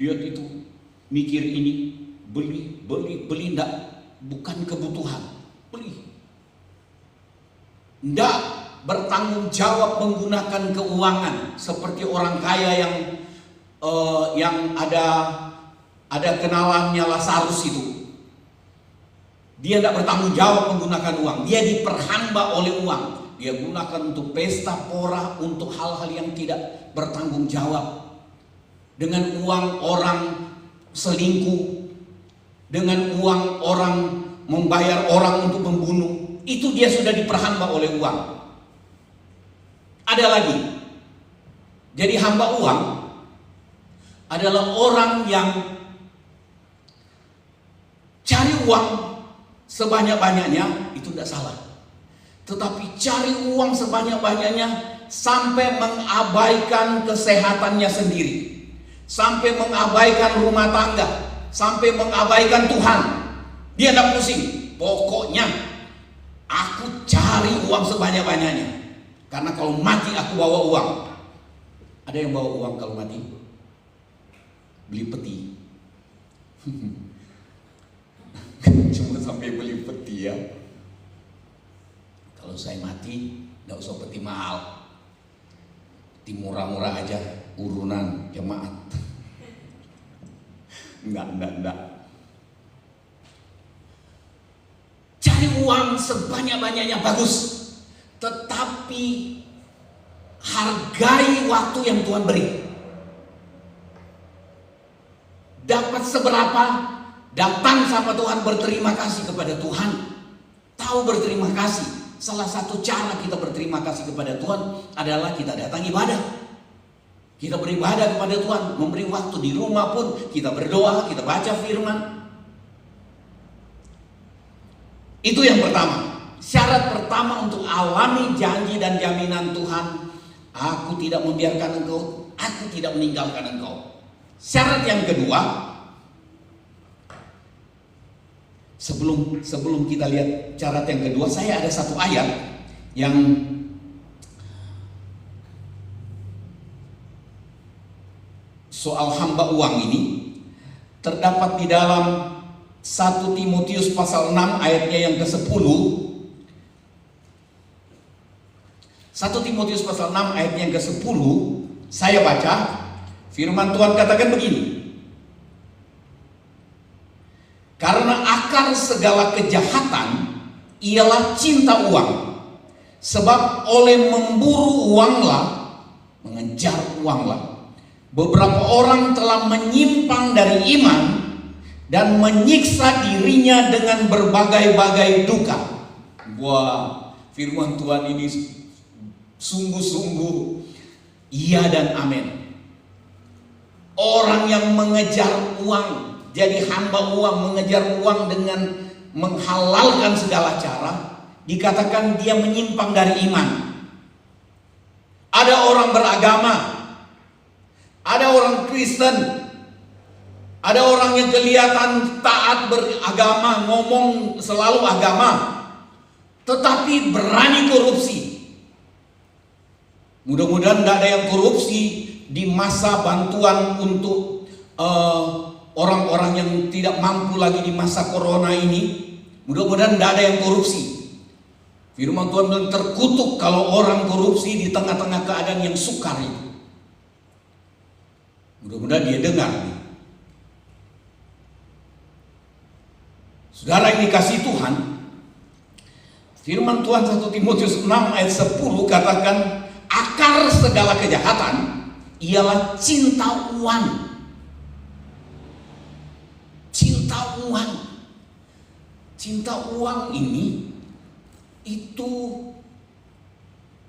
Lihat itu, mikir ini, beli, enggak, bukan kebutuhan, beli. Enggak bertanggung jawab menggunakan keuangan seperti orang kaya yang ada kenalannya Lazarus itu. Dia tidak bertanggung jawab menggunakan uang, dia diperhamba oleh uang. Dia gunakan untuk pesta pora, untuk hal-hal yang tidak bertanggung jawab. Dengan uang orang selingkuh, dengan uang orang membayar orang untuk membunuh, itu dia sudah diperhamba oleh uang. Ada lagi, jadi hamba uang adalah orang yang cari uang sebanyak-banyaknya, itu tidak salah. Tetapi cari uang sebanyak-banyaknya sampai mengabaikan kesehatannya sendiri, sampai mengabaikan rumah tangga, sampai mengabaikan Tuhan. Dia tidak pusing. Pokoknya aku cari uang sebanyak-banyaknya, karena kalau mati aku bawa uang. Ada yang bawa uang kalau mati? Beli peti. Cuma sampai beli peti ya. Kalau saya mati, tidak usah peti mahal, peti murah-murah aja, urunan jemaat. Enggak. Cari uang sebanyak-banyaknya bagus, tetapi hargai waktu yang Tuhan beri. Dapat seberapa, datang sama Tuhan, berterima kasih kepada Tuhan. Tahu berterima kasih. Salah satu cara kita berterima kasih kepada Tuhan adalah kita datang ibadah. Kita beribadah kepada Tuhan, memberi waktu di rumah pun kita berdoa, kita baca firman. Itu yang pertama. Syarat pertama untuk alami janji dan jaminan Tuhan, aku tidak membiarkan engkau, aku tidak meninggalkan engkau. Syarat yang kedua, Sebelum kita lihat syarat yang kedua, saya ada satu ayat yang soal hamba uang ini terdapat di dalam 1 Timotius pasal 6 ayatnya yang ke-10. 1 Timotius pasal 6 ayatnya yang ke-10, saya baca, firman Tuhan katakan begini: karena akar segala kejahatan ialah cinta uang. Sebab oleh memburu uanglah, mengejar uanglah, beberapa orang telah menyimpang dari iman dan menyiksa dirinya dengan berbagai-bagai duka. Wah, firman Tuhan ini sungguh-sungguh iya dan amin. Orang yang mengejar uang, jadi hamba uang, mengejar uang dengan menghalalkan segala cara, dikatakan dia menyimpang dari iman. Ada orang beragama, ada orang Kristen, ada orang yang kelihatan taat beragama, ngomong selalu agama, tetapi berani korupsi. Mudah-mudahan tidak ada yang korupsi di masa bantuan untuk orang-orang yang tidak mampu lagi di masa corona ini. Mudah-mudahan tidak ada yang korupsi. Firman Tuhan bilang terkutuk kalau orang korupsi di tengah-tengah keadaan yang sukar itu. Mudah-mudahan dia dengar. Saudara yang dikasihi Tuhan, firman Tuhan 1 Timotius 6 ayat 10 katakan, akar segala kejahatan ialah cinta uang. Cinta uang. Cinta uang ini itu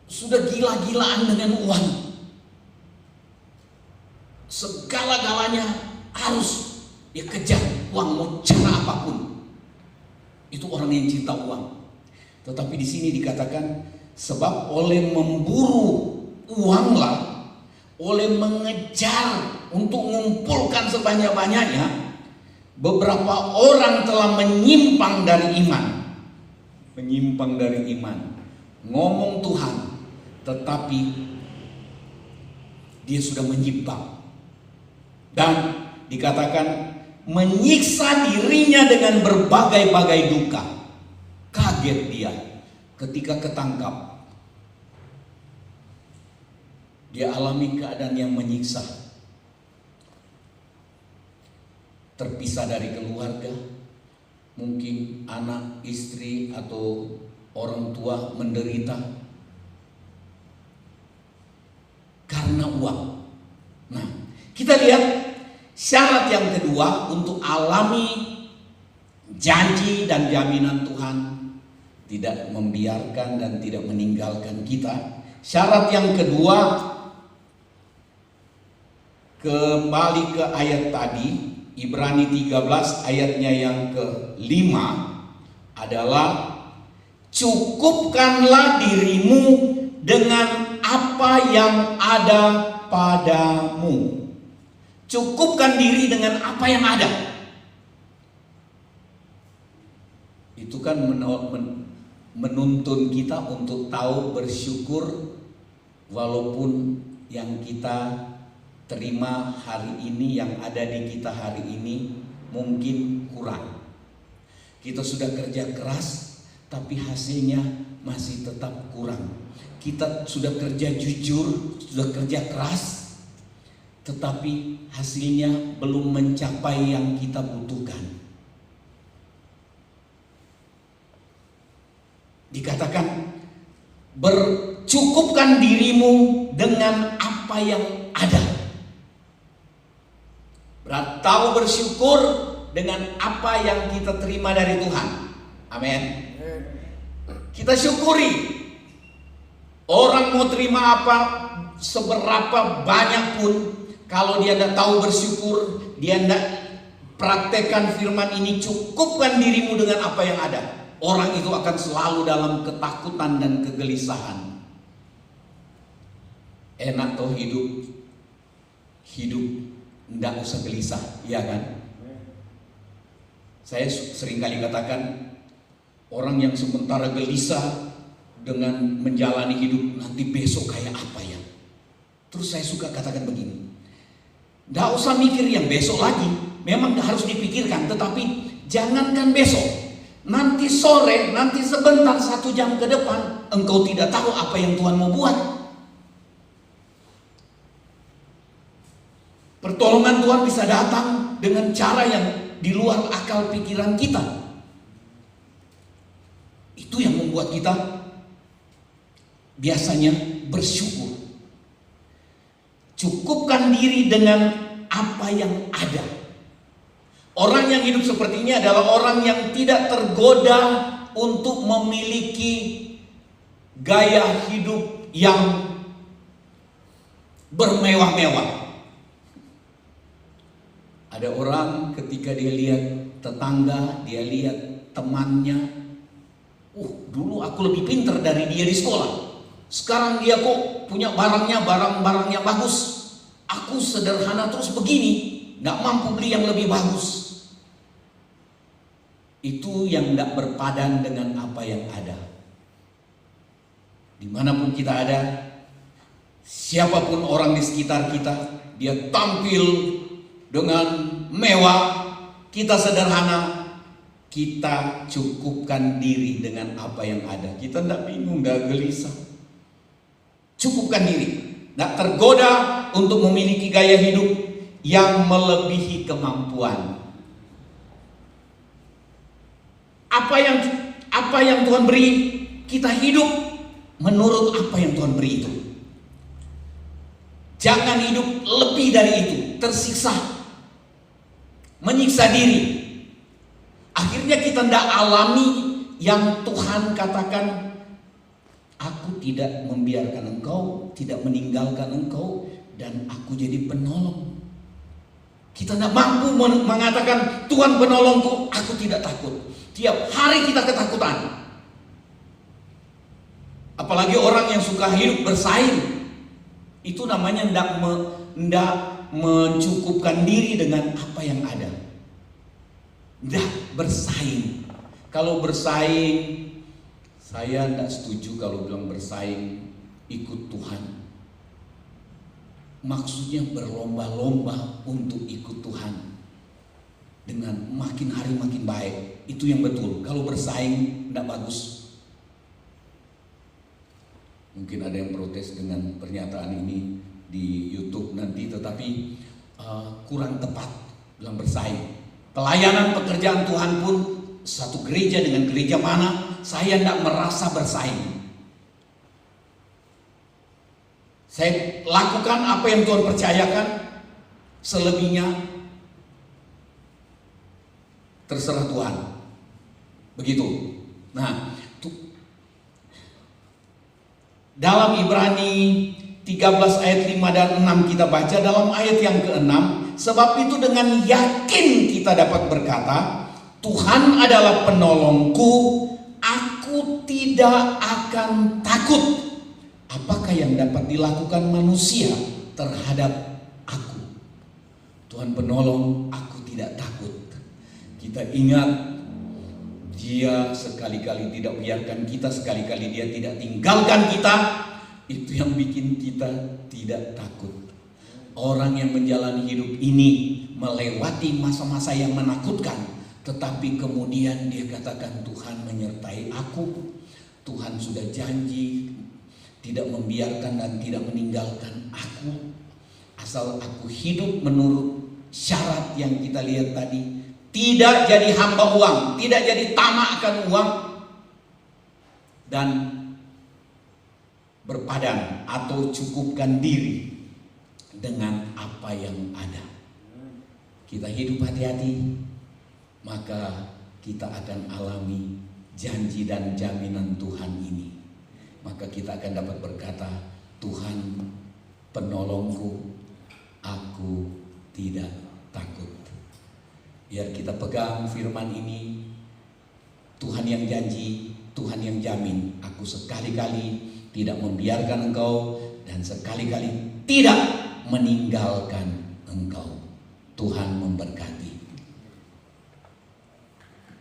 sudah gila-gilaan dengan uang. Segala-galanya harus dia kejar uang, mau cara apapun. Itu orang yang cinta uang. Tetapi di sini dikatakan sebab oleh memburu uanglah, oleh mengejar untuk mengumpulkan sebanyak-banyaknya, beberapa orang telah menyimpang dari iman. Menyimpang dari iman, ngomong Tuhan, tetapi dia sudah menyimpang. Dan dikatakan menyiksa dirinya dengan berbagai-bagai duka. Kaget dia ketika ketangkap. Dia alami keadaan yang menyiksa. Terpisah dari keluarga, mungkin anak, istri, atau orang tua menderita karena uang. Nah, kita lihat syarat yang kedua untuk alami janji dan jaminan Tuhan, tidak membiarkan dan tidak meninggalkan kita. Syarat yang kedua, kembali ke ayat tadi, Ibrani 13 ayatnya yang ke-5 adalah cukupkanlah dirimu dengan apa yang ada padamu. Cukupkan diri dengan apa yang ada. Itu kan menuntun kita untuk tahu bersyukur walaupun yang kita terima hari ini, yang ada di kita hari ini mungkin kurang. Kita sudah kerja keras tapi hasilnya masih tetap kurang. Kita sudah kerja jujur, sudah kerja keras, tetapi hasilnya belum mencapai yang kita butuhkan. Dikatakan bercukupkan dirimu dengan apa yang ada. Tahu bersyukur dengan apa yang kita terima dari Tuhan. Amin. Kita syukuri. Orang mau terima apa, seberapa banyak pun, kalau dia tidak tahu bersyukur, dia tidak praktekkan firman ini, cukupkan dirimu dengan apa yang ada, orang itu akan selalu dalam ketakutan dan kegelisahan. Enak toh hidup tidak usah gelisah, ya kan? Saya seringkali katakan, orang yang sementara gelisah dengan menjalani hidup, nanti besok kayak apa ya? Terus saya suka katakan begini, tidak usah mikir yang besok lagi. Memang harus dipikirkan, tetapi jangankan besok, nanti sore, nanti sebentar, 1 jam ke depan, engkau tidak tahu apa yang Tuhan mau buat. Pertolongan Tuhan bisa datang dengan cara yang di luar akal pikiran kita. Itu yang membuat kita biasanya bersyukur. Cukupkan diri dengan apa yang ada. Orang yang hidup seperti ini adalah orang yang tidak tergoda untuk memiliki gaya hidup yang bermewah-mewah. Ada orang ketika dia lihat tetangga, dia lihat temannya, dulu aku lebih pintar dari dia di sekolah. Sekarang dia kok punya barang-barang yang bagus. Aku sederhana terus begini, nggak mampu beli yang lebih bagus. Itu yang nggak berpadan dengan apa yang ada. Dimanapun kita ada, siapapun orang di sekitar kita, dia tampil dengan mewah, kita sederhana, kita cukupkan diri dengan apa yang ada. Kita tidak bingung, tidak gelisah. Cukupkan diri, tidak tergoda untuk memiliki gaya hidup yang melebihi kemampuan. Apa yang Tuhan beri, kita hidup menurut apa yang Tuhan beri itu. Jangan hidup lebih dari itu, tersiksa, menyiksa diri. Akhirnya kita tidak alami yang Tuhan katakan, aku tidak membiarkan engkau, tidak meninggalkan engkau, dan aku jadi penolong. Kita tidak mampu mengatakan, Tuhan penolongku, aku tidak takut. Tiap hari kita ketakutan. Apalagi orang yang suka hidup bersaing, itu namanya tidak mencukupkan diri dengan apa yang ada. Tidak bersaing. Kalau bersaing, saya tidak setuju kalau bilang bersaing ikut Tuhan. maksudnya berlomba-lomba untuk ikut Tuhan dengan makin hari makin baik. Itu yang betul. Kalau bersaing tidak bagus. Mungkin ada yang protes dengan pernyataan ini di YouTube nanti, tetapi kurang tepat bilang bersaing. Pelayanan pekerjaan Tuhan pun satu gereja dengan gereja mana, saya tidak merasa bersaing. Saya lakukan apa yang Tuhan percayakan, selebihnya terserah Tuhan. Begitu. Nah, dalam Ibrani 13 ayat 5 dan 6 kita baca dalam ayat yang ke-6, sebab itu dengan yakin kita dapat berkata, Tuhan adalah penolongku, aku tidak akan takut. Apakah yang dapat dilakukan manusia terhadap aku? Tuhan penolong, aku tidak takut. Kita ingat, Dia sekali-kali tidak biarkan kita, sekali-kali Dia tidak tinggalkan kita. Itu yang bikin kita tidak takut. Orang yang menjalani hidup ini melewati masa-masa yang menakutkan, tetapi kemudian dia katakan, Tuhan menyertai aku. Tuhan sudah janji tidak membiarkan dan tidak meninggalkan aku, asal aku hidup menurut syarat yang kita lihat tadi. Tidak jadi hamba uang, tidak jadi tamak akan uang, dan berpadan atau cukupkan diri dengan apa yang ada. Kita hidup hati-hati, maka kita akan alami janji dan jaminan Tuhan ini. Maka kita akan dapat berkata, Tuhan penolongku, aku tidak takut. Biar kita pegang firman ini. Tuhan yang janji, Tuhan yang jamin, aku sekali-kali tidak membiarkan engkau dan sekali-kali tidak meninggalkan engkau. Tuhan memberkati.